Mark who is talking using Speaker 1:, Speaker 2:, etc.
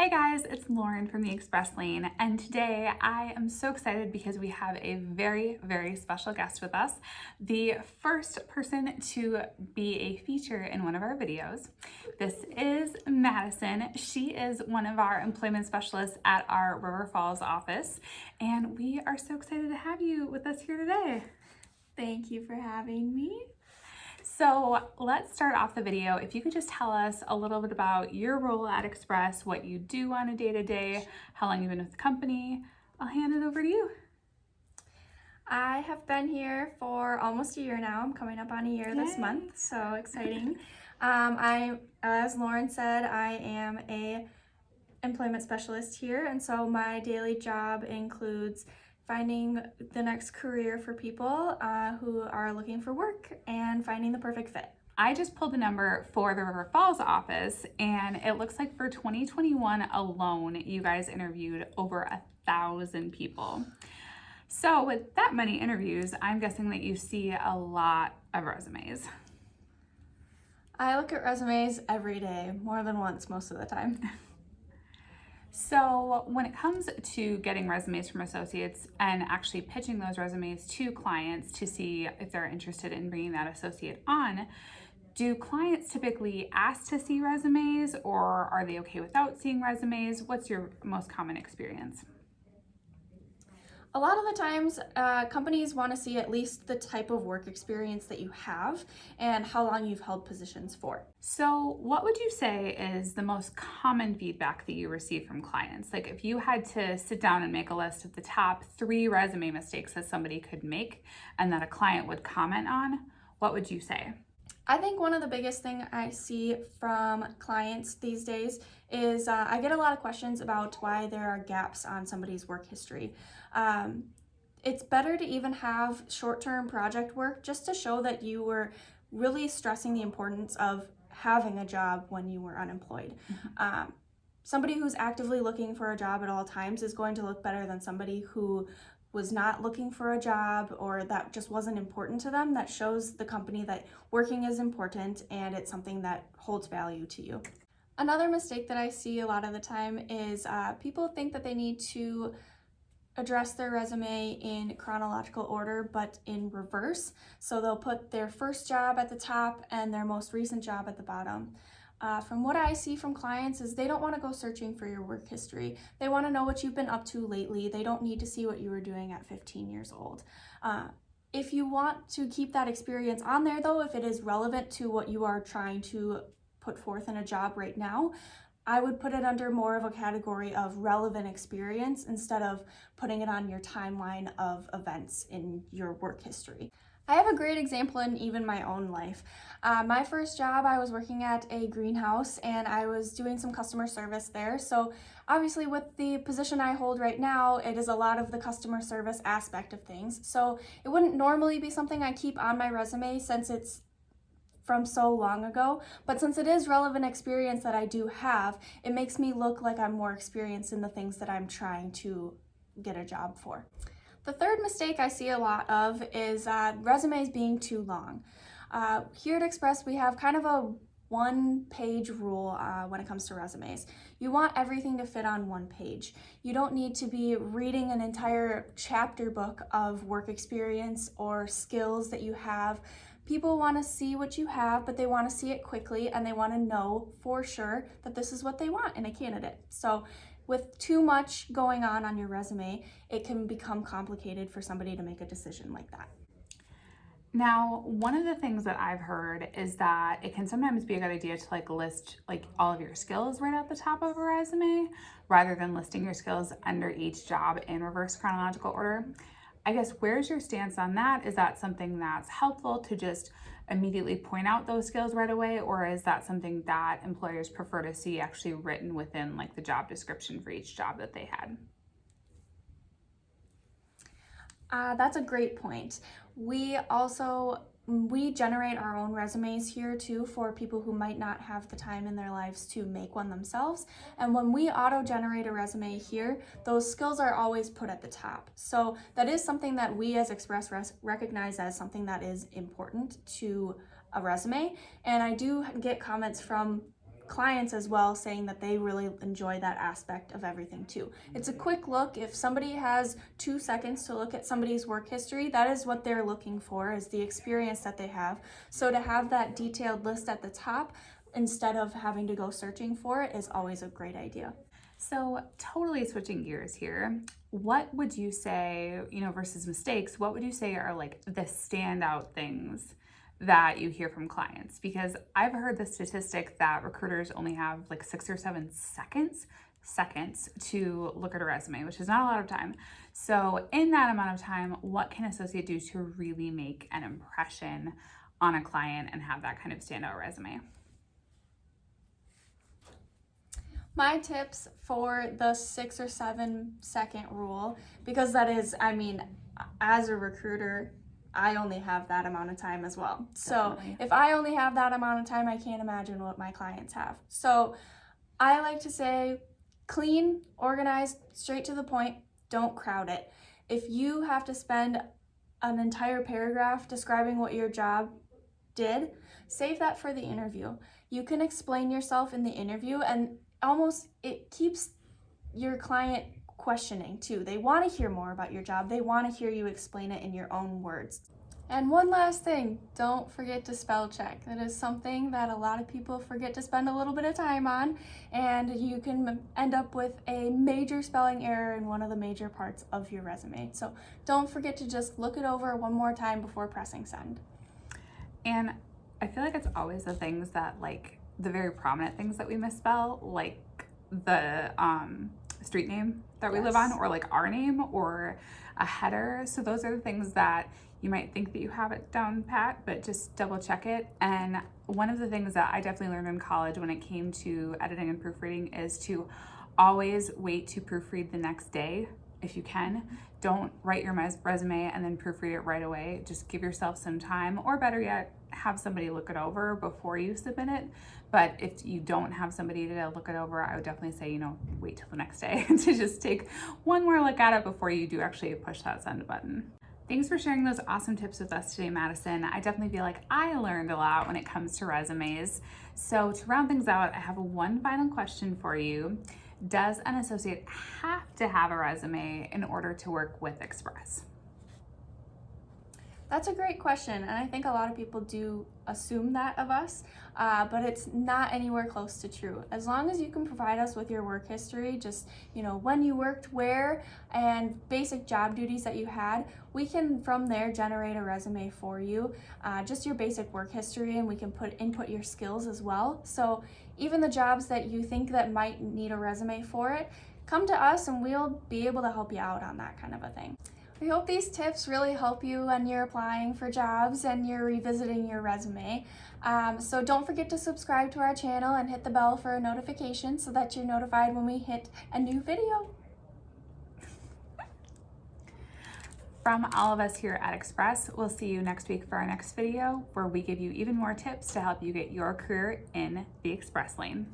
Speaker 1: Hey guys, it's Lauren from the Express Lane, and today I am so excited because we have a very special guest with us, the first person to be a feature in one of our videos. This is Madison. She is one of our employment specialists at our River Falls office, and we are so excited to have you with us here today.
Speaker 2: Thank you for having me.
Speaker 1: So let's start off the video. If you could just tell us a little bit about your role at Express, what you do on a day-to-day, how long you've been with the company, I'll hand it over to you.
Speaker 2: I have been here for almost a year now. I'm coming up on a year this month, so exciting. As Lauren said, I am a employment specialist here, and so my daily job includes finding the next career for people who are looking for work and finding the perfect fit.
Speaker 1: I just pulled the number for the River Falls office, and it looks like for 2021 alone, you guys interviewed over 1,000 people. So with that many interviews, I'm guessing that you see a lot of resumes.
Speaker 2: I look at resumes every day, more than once most of the time.
Speaker 1: So when it comes to getting resumes from associates and actually pitching those resumes to clients to see if they're interested in bringing that associate on, do clients typically ask to see resumes, or are they okay without seeing resumes? What's your most common experience?
Speaker 2: A lot of the times, companies want to see at least the type of work experience that you have and how long you've held positions for.
Speaker 1: So what would you say is the most common feedback that you receive from clients? Like if you had to sit down and make a list of the top 3 resume mistakes that somebody could make and that a client would comment on, what would you say?
Speaker 2: I think one of the biggest thing I see from clients these days is I get a lot of questions about why there are gaps on somebody's work history. It's better to even have short-term project work just to show that you were really stressing the importance of having a job when you were unemployed. Somebody who's actively looking for a job at all times is going to look better than somebody who was not looking for a job or that just wasn't important to them. That shows the company that working is important and it's something that holds value to you. Another mistake that I see a lot of the time is people think that they need to address their resume in chronological order, but in reverse. So they'll put their first job at the top and their most recent job at the bottom. From what I see from clients is they don't want to go searching for your work history. They want to know what you've been up to lately. They don't need to see what you were doing at 15 years old. If you want to keep that experience on there though, if it is relevant to what you are trying to put forth in a job right now, I would put it under more of a category of relevant experience instead of putting it on your timeline of events in your work history. I have a great example in even my own life. My first job, I was working at a greenhouse and I was doing some customer service there. So obviously with the position I hold right now, it is a lot of the customer service aspect of things. So it wouldn't normally be something I keep on my resume since it's from so long ago, but since it is relevant experience that I do have, it makes me look like I'm more experienced in the things that I'm trying to get a job for. The third mistake I see a lot of is resumes being too long. Here at Express, we have kind of a one-page rule when it comes to resumes. You want everything to fit on one page. You don't need to be reading an entire chapter book of work experience or skills that you have. People want to see what you have, but they want to see it quickly and they want to know for sure that this is what they want in a candidate. So with too much going on your resume, it can become complicated for somebody to make a decision like that.
Speaker 1: Now, one of the things that I've heard is that it can sometimes be a good idea to list all of your skills right at the top of a resume rather than listing your skills under each job in reverse chronological order. I guess where's your stance on that? Is that something that's helpful to just immediately point out those skills right away, or is that something that employers prefer to see actually written within the job description for each job that they had?
Speaker 2: That's a great point. We generate our own resumes here too for people who might not have the time in their lives to make one themselves. And when we auto-generate a resume here, those skills are always put at the top. So that is something that we as Express recognize as something that is important to a resume. And I do get comments from clients as well saying that they really enjoy that aspect of everything too. It's a quick look. If somebody has 2 seconds to look at somebody's work history, that is what they're looking for, is the experience that they have. So to have that detailed list at the top instead of having to go searching for it is always a great idea.
Speaker 1: So totally switching gears here, what would you say, versus mistakes, what would you say are like the standout things that you hear from clients? Because I've heard the statistic that recruiters only have like 6 or 7 seconds to look at a resume, which is not a lot of time. So in that amount of time, what can associate do to really make an impression on a client and have that kind of standout resume?
Speaker 2: My tips for the 6 or 7 second rule, because that is, as a recruiter, I only have that amount of time as well.
Speaker 1: Definitely.
Speaker 2: So if I only have that amount of time, I can't imagine what my clients have. So I like to say clean, organized, straight to the point, don't crowd it. If you have to spend an entire paragraph describing what your job did, save that for the interview. You can explain yourself in the interview, and almost it keeps your client questioning too. They want to hear more about your job. They want to hear you explain it in your own words. And one last thing, don't forget to spell check. That is something that a lot of people forget to spend a little bit of time on, and you can end up with a major spelling error in one of the major parts of your resume. So don't forget to just look it over one more time before pressing send.
Speaker 1: And I feel like it's always the things that, like, the very prominent things that we misspell, like the street name that we live on, or like our name, or a header. So those are the things that you might think that you have it down pat, but just double check it. And one of the things that I definitely learned in college when it came to editing and proofreading is to always wait to proofread the next day if you can. Don't write your resume and then proofread it right away. Just give yourself some time, or better yet, have somebody look it over before you submit it. But if you don't have somebody to look it over, I would definitely say, wait till the next day to just take one more look at it before you do actually push that send button. Thanks for sharing those awesome tips with us today, Madison. I definitely feel like I learned a lot when it comes to resumes. So to round things out, I have one final question for you. Does an associate have to have a resume in order to work with Express?
Speaker 2: That's a great question, and I think a lot of people do assume that of us, but it's not anywhere close to true. As long as you can provide us with your work history, just when you worked where and basic job duties that you had, we can from there generate a resume for you, just your basic work history, and we can input your skills as well. So even the jobs that you think that might need a resume for it, come to us and we'll be able to help you out on that kind of a thing. We hope these tips really help you when you're applying for jobs and you're revisiting your resume. So don't forget to subscribe to our channel and hit the bell for a notification so that you're notified when we hit a new video.
Speaker 1: From all of us here at Express, we'll see you next week for our next video, where we give you even more tips to help you get your career in the Express lane.